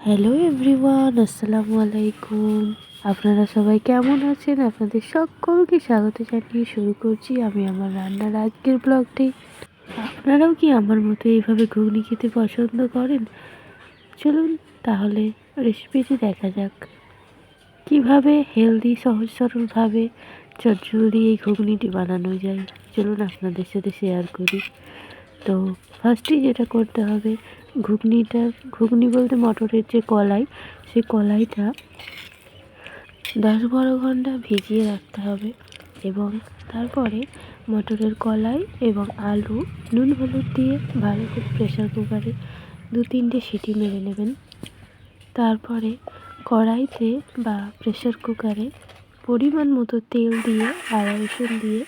Hello everyone, আসসালামু আলাইকুম। আপনারা সবাই কেমন আছেন? আপনাদের সকলকে স্বাগত জানিয়ে শুরু করছি আমি আমার রান্নার আজকের ব্লগটি। আপনারাও কি আমার মতো এইভাবে ঘুগনি খেতে পছন্দ করেন? চলুন তাহলে রেসিপিটি দেখা যাক। কিভাবে হেলদি সহজ সরলভাবে চটজলদি এই ঘুগনিটি বানানো যায়, চলুন আপনাদের সাথে শেয়ার করি। তো ফার্স্টেই যেটা করতে হবে, ঘুগনি বলতে মটরের যে কলাই, সেই কলাইটা 10-12 ঘন্টা ভিজিয়ে রাখতে হবে এবং তারপরে মটরের কলাই এবং আলু নুন হলুদ দিয়ে ভালো করে প্রেসার কুকারে 2-3টে সিটি মেরে নেবেন। তারপরে কড়াইতে বা প্রেসার কুকারে পরিমাণ মতো তেল দিয়ে আদা রসুন দিয়ে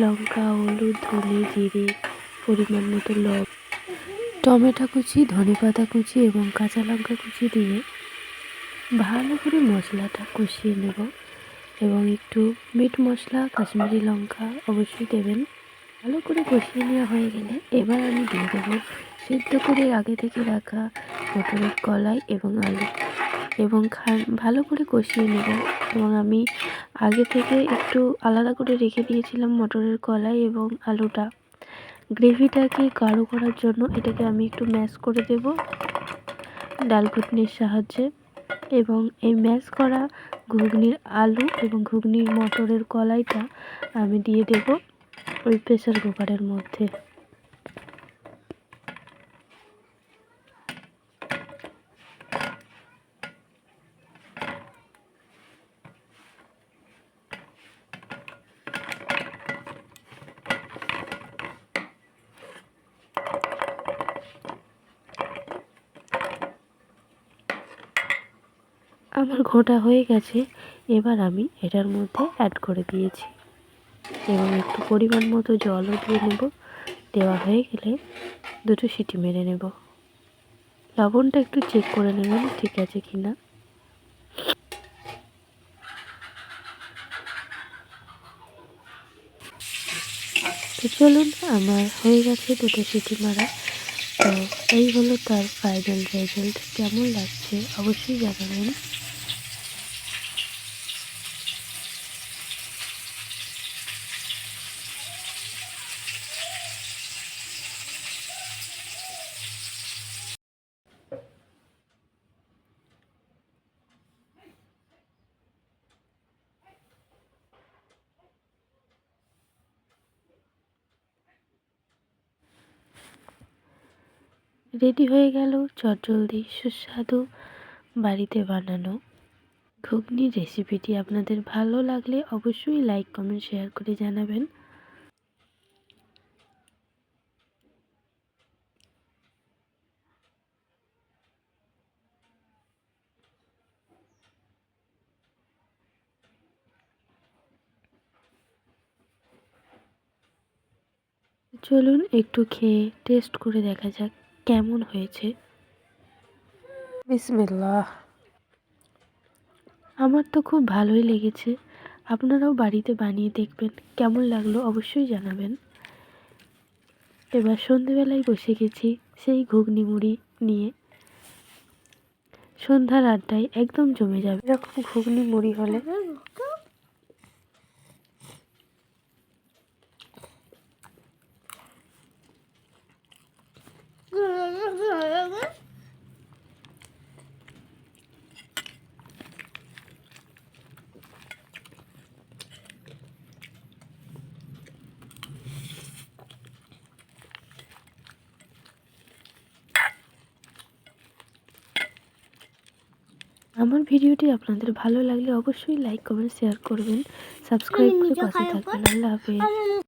লঙ্কা, হলুদ, ধনে, জিরে, পরিমাণ মতো লবণ, টমেটো কুচি, ধনেপাতা কুচি এবং কাঁচা লঙ্কা কুচি দিয়ে ভালো করে মশলাটা কষিয়ে নেব এবং একটু মিট মশলা, কাশ্মীরি লঙ্কা অবশ্যই দেবেন। ভালো করে কষিয়ে নেওয়া হয়ে গেলে এবার আমি দিয়ে দেবো সিদ্ধ করে আগে থেকে রাখা মটরের কলাই এবং আলু এবং ভালো করে কষিয়ে নেব। এবং আমি আগে থেকে একটু আলাদা করে রেখে দিয়েছিলাম মটরের কলাই এবং আলুটা। গ্রেভিটাকে গাঢ় করার জন্য এটাকে আমি একটু ম্যাশ করে দেব ডাল ঘুটনির সাহায্যে। এবং এই ম্যাশ করা ঘুগনির আলু এবং ঘুগনির মটরের কলাইটা আমি দিয়ে দেব ওই প্রেসার কুকারের মধ্যে। আমার ঘোটা হয়ে গেছে, এবার আমি এটার মধ্যে অ্যাড করে দিয়েছি এবং একটু পরিমাণ মতো জলও দিয়ে নেব। দেওয়া হয়ে গেলে 2টো সিটি মেরে নেব। লবণটা একটু চেক করে নেবেন ঠিক আছে কি না। তো চলুন, আমার হয়ে গেছে 2টো সিটি মারা। তো এই হলো তার ফাইনাল রেজাল্ট। কেমন লাগছে অবশ্যই জানাবেন। রেডি হয়ে গেল চটজলদি সুস্বাদু বাড়িতে বানানো ঘুগনির রেসিপিটি। আপনাদের ভালো লাগলে অবশ্যই লাইক, কমেন্ট, শেয়ার করে জানাবেন। চলুন একটু খেয়ে টেস্ট করে দেখা যাক কেমন হয়েছে। বিসমিল্লাহ। আমার তো খুব ভালোই লেগেছে। আপনারাও বাড়িতে বানিয়ে দেখবেন, কেমন লাগলো অবশ্যই জানাবেন। এবার সন্ধেবেলায় বসে গেছি সেই ঘুগনি মুড়ি নিয়ে। সন্ধ্যার আড্ডায় একদম জমে যাবে এরকম ঘুগনি মুড়ি হলে। আমার ভিডিওটি আপনাদের ভালো লাগলে অবশ্যই লাইক, কমেন্ট, শেয়ার করবেন, সাবস্ক্রাইব করে পাশে থাকবেন। আল্লাহ হাফেজ।